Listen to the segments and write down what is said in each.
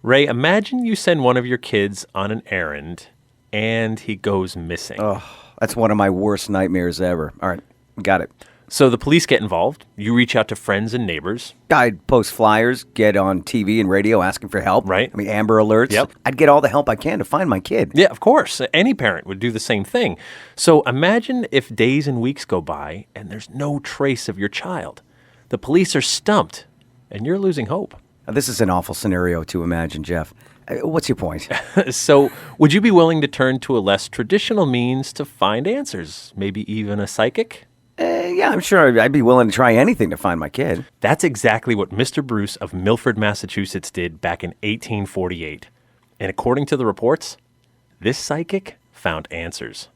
Ray, imagine you send one of your kids on an errand and he goes missing. Oh, that's one of my worst nightmares ever. All right, got it. So the police get involved. You reach out to friends and neighbors. I'd post flyers, get on TV and radio asking for help. Right. I mean, Amber Alerts. Yep. I'd get all the help I can to find my kid. Yeah, of course. Any parent would do the same thing. So imagine if days and weeks go by and there's no trace of your child. The police are stumped and you're losing hope. Now, this is an awful scenario to imagine, Jeff. What's your point? So would you be willing to turn to a less traditional means to find answers? Maybe even a psychic? Yeah, I'm sure I'd be willing to try anything to find my kid. That's exactly what Mr. Bruce of Milford, Massachusetts did back in 1848. And according to the reports, this psychic found answers.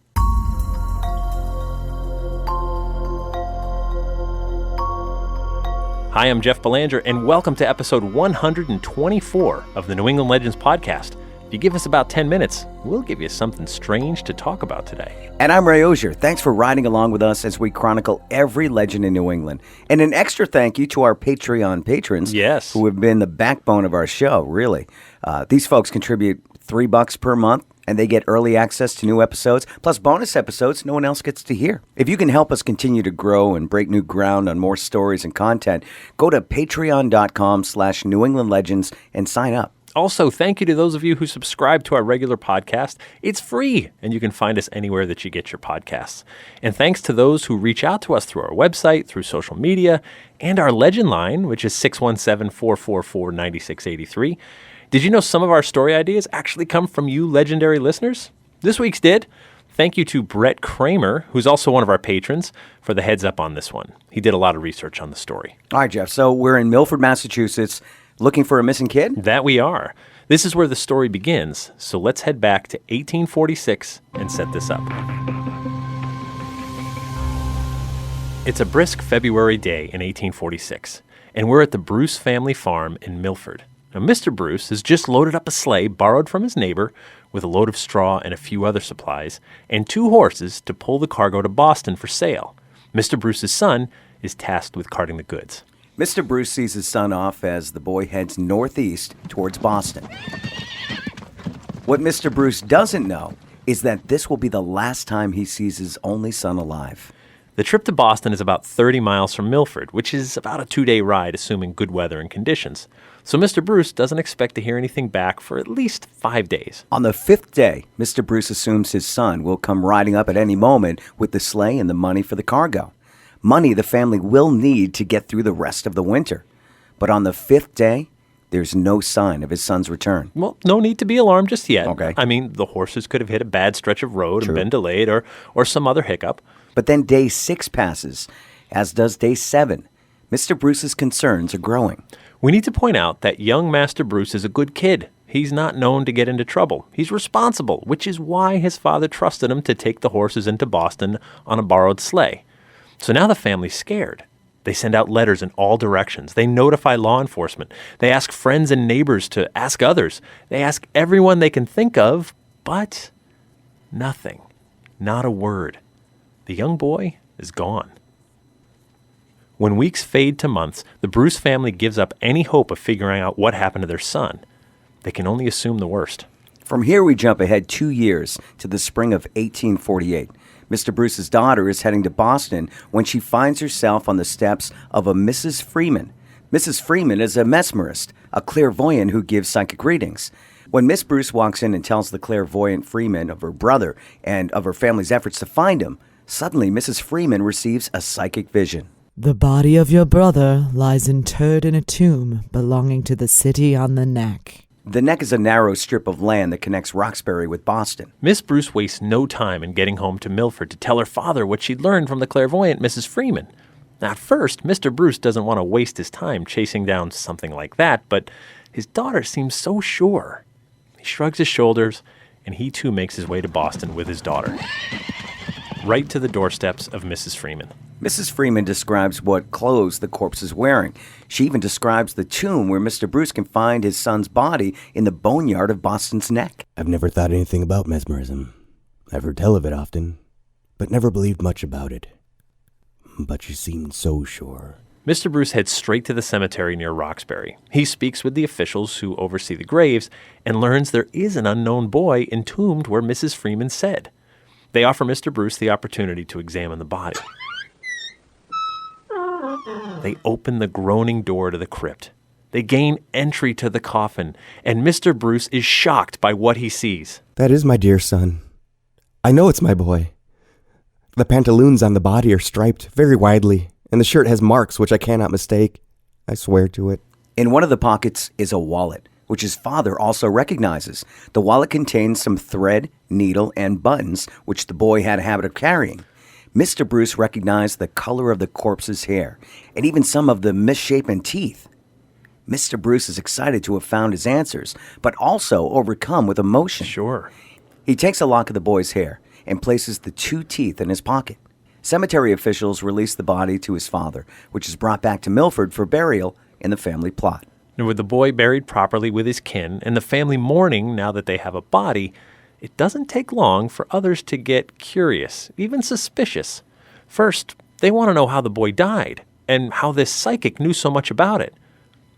Hi, I'm Jeff Belanger, and welcome to episode 124 of the New England Legends podcast. If you give us about 10 minutes, we'll give you something strange to talk about today. And I'm Ray Auger. Thanks for riding along with us as we chronicle every legend in New England. And an extra thank you to our Patreon patrons, Yes, who have been the backbone of our show, really. These folks contribute $3 per month, and they get early access to new episodes, plus bonus episodes no one else gets to hear. If you can help us continue to grow and break new ground on more stories and content, go to patreon.com/New England Legends and sign up. Also, thank you to those of you who subscribe to our regular podcast. It's free, and you can find us anywhere that you get your podcasts. And thanks to those who reach out to us through our website, through social media, and our legend line, which is 617-444-9683. Did you know some of our story ideas actually come from you legendary listeners? This week's did. Thank you to Brett Kramer, who's also one of our patrons, for the heads up on this one. He did a lot of research on the story. All right, Jeff. So we're in Milford, Massachusetts, looking for a missing kid? That we are. This is where the story begins, so let's head back to 1846 and set this up. It's a brisk February day in 1846, and we're at the Bruce family farm in Milford. Now, Mr. Bruce has just loaded up a sleigh borrowed from his neighbor with a load of straw and a few other supplies, and 2 horses to pull the cargo to Boston for sale. Mr. Bruce's son is tasked with carting the goods. Mr. Bruce sees his son off as the boy heads northeast towards Boston. What Mr. Bruce doesn't know is that this will be the last time he sees his only son alive. The trip to Boston is about 30 miles from Milford, which is about a 2-day ride, assuming good weather and conditions. So Mr. Bruce doesn't expect to hear anything back for at least 5 days. On the 5th day, Mr. Bruce assumes his son will come riding up at any moment with the sleigh and the money for the cargo. Money the family will need to get through the rest of the winter. But on the 5th day, there's no sign of his son's return. Well, no need to be alarmed just yet. Okay. I mean, the horses could have hit a bad stretch of road True. and been delayed or some other hiccup. But then day 6 passes, as does day 7. Mr. Bruce's concerns are growing. We need to point out that young Master Bruce is a good kid. He's not known to get into trouble. He's responsible, which is why his father trusted him to take the horses into Boston on a borrowed sleigh. So now the family's scared. They send out letters in all directions. They notify law enforcement. They ask friends and neighbors to ask others. They ask everyone they can think of, but nothing. Not a word. The young boy is gone. When weeks fade to months, the Bruce family gives up any hope of figuring out what happened to their son. They can only assume the worst. From here, we jump ahead 2 years to the spring of 1848. Mr. Bruce's daughter is heading to Boston when she finds herself on the steps of a Mrs. Freeman. Mrs. Freeman is a mesmerist, a clairvoyant who gives psychic readings. When Miss Bruce walks in and tells the clairvoyant Freeman of her brother and of her family's efforts to find him, suddenly Mrs. Freeman receives a psychic vision. The body of your brother lies interred in a tomb belonging to the city on the Neck. The Neck is a narrow strip of land that connects Roxbury with Boston. Miss Bruce wastes no time in getting home to Milford to tell her father what she'd learned from the clairvoyant Mrs. Freeman. Now, at first, Mr. Bruce doesn't want to waste his time chasing down something like that, but his daughter seems so sure. He shrugs his shoulders, and he too makes his way to Boston with his daughter. Right to the doorsteps of Mrs. Freeman. Mrs. Freeman describes what clothes the corpse is wearing. She even describes the tomb where Mr. Bruce can find his son's body in the boneyard of Boston's Neck. I've never thought anything about mesmerism. I've heard tell of it often, but never believed much about it. But you seemed so sure. Mr. Bruce heads straight to the cemetery near Roxbury. He speaks with the officials who oversee the graves and learns there is an unknown boy entombed where Mrs. Freeman said. They offer Mr. Bruce the opportunity to examine the body. They open the groaning door to the crypt. They gain entry to the coffin, and Mr. Bruce is shocked by what he sees. That is my dear son. I know it's my boy. The pantaloons on the body are striped very widely, and the shirt has marks which I cannot mistake. I swear to it. In one of the pockets is a wallet, which his father also recognizes. The wallet contains some thread, needle, and buttons, which the boy had a habit of carrying. Mr. Bruce recognized the color of the corpse's hair, and even some of the misshapen teeth. Mr. Bruce is excited to have found his answers, but also overcome with emotion. Sure. He takes a lock of the boy's hair and places the 2 teeth in his pocket. Cemetery officials release the body to his father, which is brought back to Milford for burial in the family plot. And with the boy buried properly with his kin and the family mourning now that they have a body, it doesn't take long for others to get curious, even suspicious. First, they want to know how the boy died and how this psychic knew so much about it.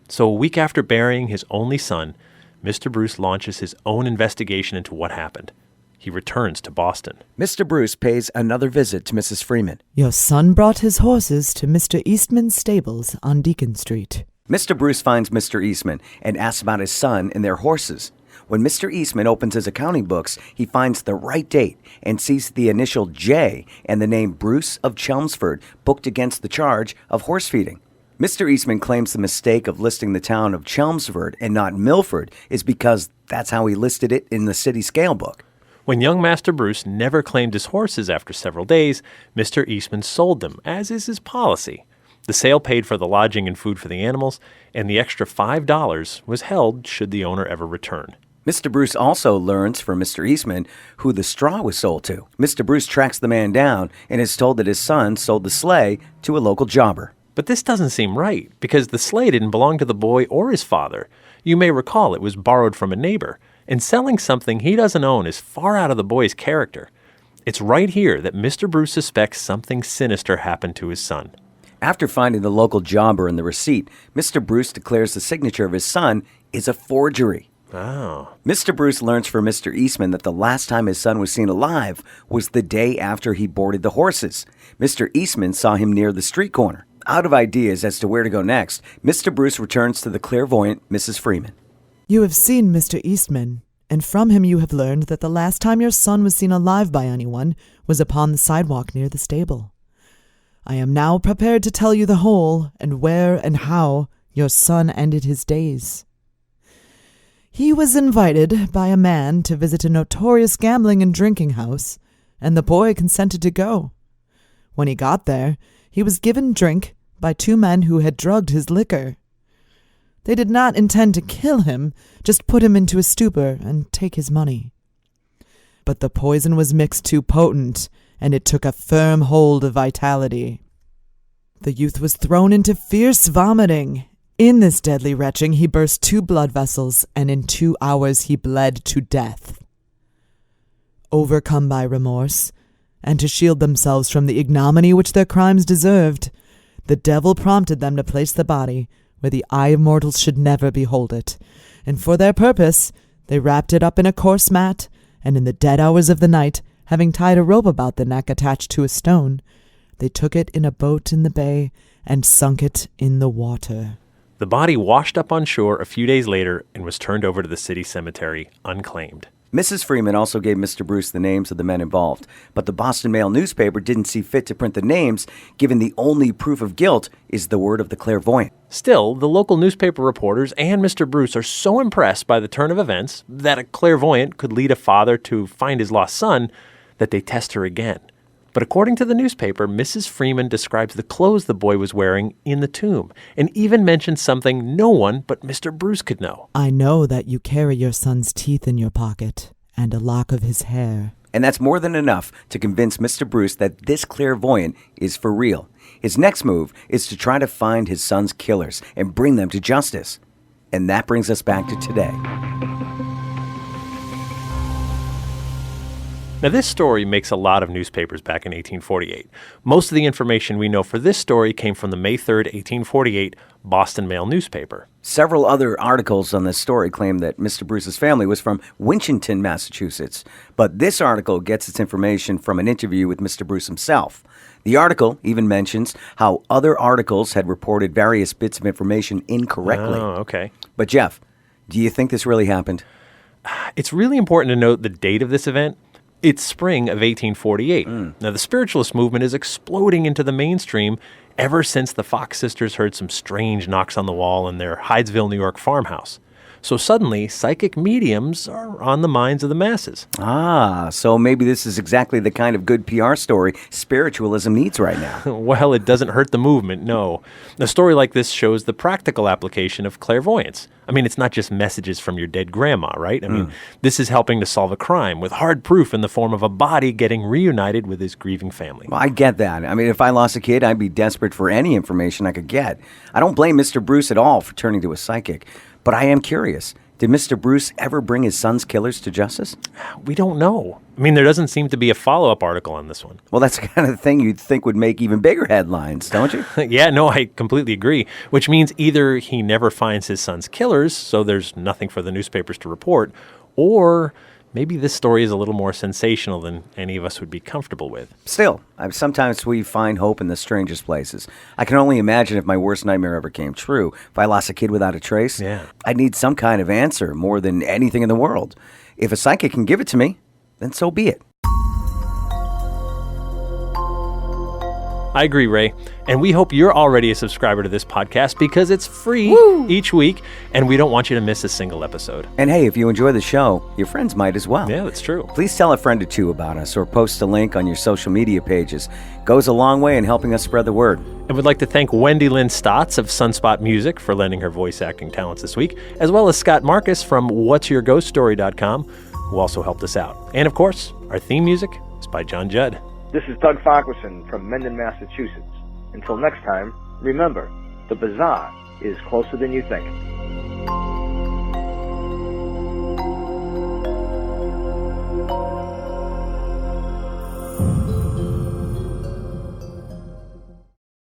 So a week after burying his only son, Mr. Bruce launches his own investigation into what happened. He returns to Boston. Mr. Bruce pays another visit to Mrs. Freeman. Your son brought his horses to Mr. Eastman's stables on Deacon Street. Mr. Bruce finds Mr. Eastman and asks about his son and their horses. When Mr. Eastman opens his accounting books, he finds the right date and sees the initial J and the name Bruce of Chelmsford booked against the charge of horse feeding. Mr. Eastman claims the mistake of listing the town of Chelmsford and not Milford is because that's how he listed it in the city scale book. When young Master Bruce never claimed his horses after several days, Mr. Eastman sold them, as is his policy. The sale paid for the lodging and food for the animals, and the extra $5 was held should the owner ever return. Mr. Bruce also learns from Mr. Eastman who the straw was sold to. Mr. Bruce tracks the man down and is told that his son sold the sleigh to a local jobber. But this doesn't seem right, because the sleigh didn't belong to the boy or his father. You may recall it was borrowed from a neighbor, and selling something he doesn't own is far out of the boy's character. It's right here that Mr. Bruce suspects something sinister happened to his son. After finding the local jobber in the receipt, Mr. Bruce declares the signature of his son is a forgery. Oh. Mr. Bruce learns from Mr. Eastman that the last time his son was seen alive was the day after he boarded the horses. Mr. Eastman saw him near the street corner. Out of ideas as to where to go next, Mr. Bruce returns to the clairvoyant Mrs. Freeman. You have seen Mr. Eastman, and from him you have learned that the last time your son was seen alive by anyone was upon the sidewalk near the stable. I am now prepared to tell you the whole, and where and how your son ended his days. He was invited by a man to visit a notorious gambling and drinking house, and the boy consented to go. When he got there, he was given drink by 2 men who had drugged his liquor. They did not intend to kill him, just put him into a stupor and take his money. But the poison was mixed too potent, and it took a firm hold of vitality. The youth was thrown into fierce vomiting. In this deadly retching, he burst 2 blood vessels, and in 2 hours he bled to death. Overcome by remorse, and to shield themselves from the ignominy which their crimes deserved, the devil prompted them to place the body where the eye of mortals should never behold it, and for their purpose they wrapped it up in a coarse mat, and in the dead hours of the night, having tied a rope about the neck attached to a stone, they took it in a boat in the bay and sunk it in the water. The body washed up on shore a few days later and was turned over to the city cemetery unclaimed. Mrs. Freeman also gave Mr. Bruce the names of the men involved, but the Boston Mail newspaper didn't see fit to print the names, given the only proof of guilt is the word of the clairvoyant. Still, the local newspaper reporters and Mr. Bruce are so impressed by the turn of events that a clairvoyant could lead a father to find his lost son that they test her again. But according to the newspaper, Mrs. Freeman describes the clothes the boy was wearing in the tomb, and even mentions something no one but Mr. Bruce could know. I know that you carry your son's teeth in your pocket, and a lock of his hair. And that's more than enough to convince Mr. Bruce that this clairvoyant is for real. His next move is to try to find his son's killers and bring them to justice. And that brings us back to today. Now, this story makes a lot of newspapers back in 1848. Most of the information we know for this story came from the May 3rd, 1848 Boston Mail newspaper. Several other articles on this story claim that Mr. Bruce's family was from Winchton, Massachusetts. But this article gets its information from an interview with Mr. Bruce himself. The article even mentions how other articles had reported various bits of information incorrectly. Oh, okay. But Jeff, do you think this really happened? It's really important to note the date of this event. It's spring of 1848. Now, the spiritualist movement is exploding into the mainstream ever since the Fox sisters heard some strange knocks on the wall in their Hydesville, New York farmhouse. So suddenly, psychic mediums are on the minds of the masses. So maybe this is exactly the kind of good PR story spiritualism needs right now. Well, it doesn't hurt the movement, no. A story like this shows the practical application of clairvoyance. I mean, it's not just messages from your dead grandma, right? I mean, this is helping to solve a crime with hard proof in the form of a body getting reunited with his grieving family. Well, I get that. I mean, if I lost a kid, I'd be desperate for any information I could get. I don't blame Mr. Bruce at all for turning to a psychic. But I am curious, did Mr. Bruce ever bring his son's killers to justice? We don't know. I mean, there doesn't seem to be a follow-up article on this one. Well, that's the kind of thing you'd think would make even bigger headlines, don't you? Yeah, no, I completely agree. Which means either he never finds his son's killers, so there's nothing for the newspapers to report, or maybe this story is a little more sensational than any of us would be comfortable with. Still, sometimes we find hope in the strangest places. I can only imagine if my worst nightmare ever came true. If I lost a kid without a trace, Yeah. I'd need some kind of answer more than anything in the world. If a psychic can give it to me, then so be it. I agree, Ray. And we hope you're already a subscriber to this podcast because it's free each week, and we don't want you to miss a single episode. And hey, if you enjoy the show, your friends might as well. Yeah, that's true. Please tell a friend or two about us or post a link on your social media pages. Goes a long way in helping us spread the word. And we'd like to thank Wendy Lynn Stotts of Sunspot Music for lending her voice acting talents this week, as well as Scott Marcus from whatsyourghoststory.com, who also helped us out. And of course, our theme music is by John Judd. This is Doug Farquharson from Mendon, Massachusetts. Until next time, remember, the bizarre is closer than you think.